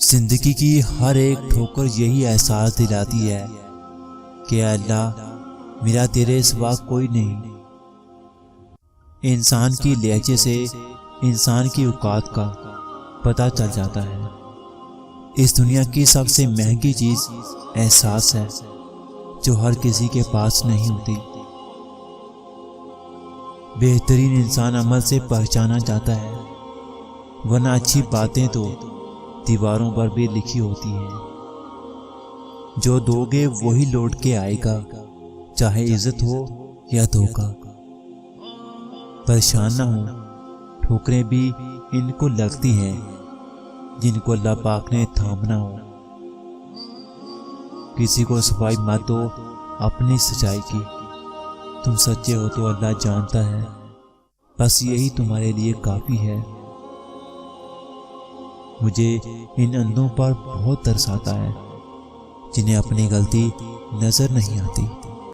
زندگی کی ہر ایک ٹھوکر یہی احساس دلاتی ہے کہ اللہ میرا تیرے سوا کوئی نہیں۔ انسان کی لہجے سے انسان کی اوقات کا پتہ چل جاتا ہے۔ اس دنیا کی سب سے مہنگی چیز احساس ہے جو ہر کسی کے پاس نہیں ہوتی۔ بہترین انسان عمل سے پہچانا جاتا ہے، ورنہ اچھی باتیں تو دیواروں پر بھی لکھی ہوتی ہیں۔ جو دو گے وہی لوٹ کے آئے گا، چاہے عزت ہو یا دھوکہ۔ پریشان نہ ہو، ٹھوکریں بھی ان کو لگتی ہیں جن کو اللہ پاک نے تھامنا ہو۔ کسی کو صفائی مت دو اپنی سچائی کی، تم سچے ہو تو اللہ جانتا ہے، بس یہی تمہارے لیے کافی ہے۔ مجھے ان اندھوں پر بہت ترس آتا ہے جنہیں اپنی غلطی نظر نہیں آتی۔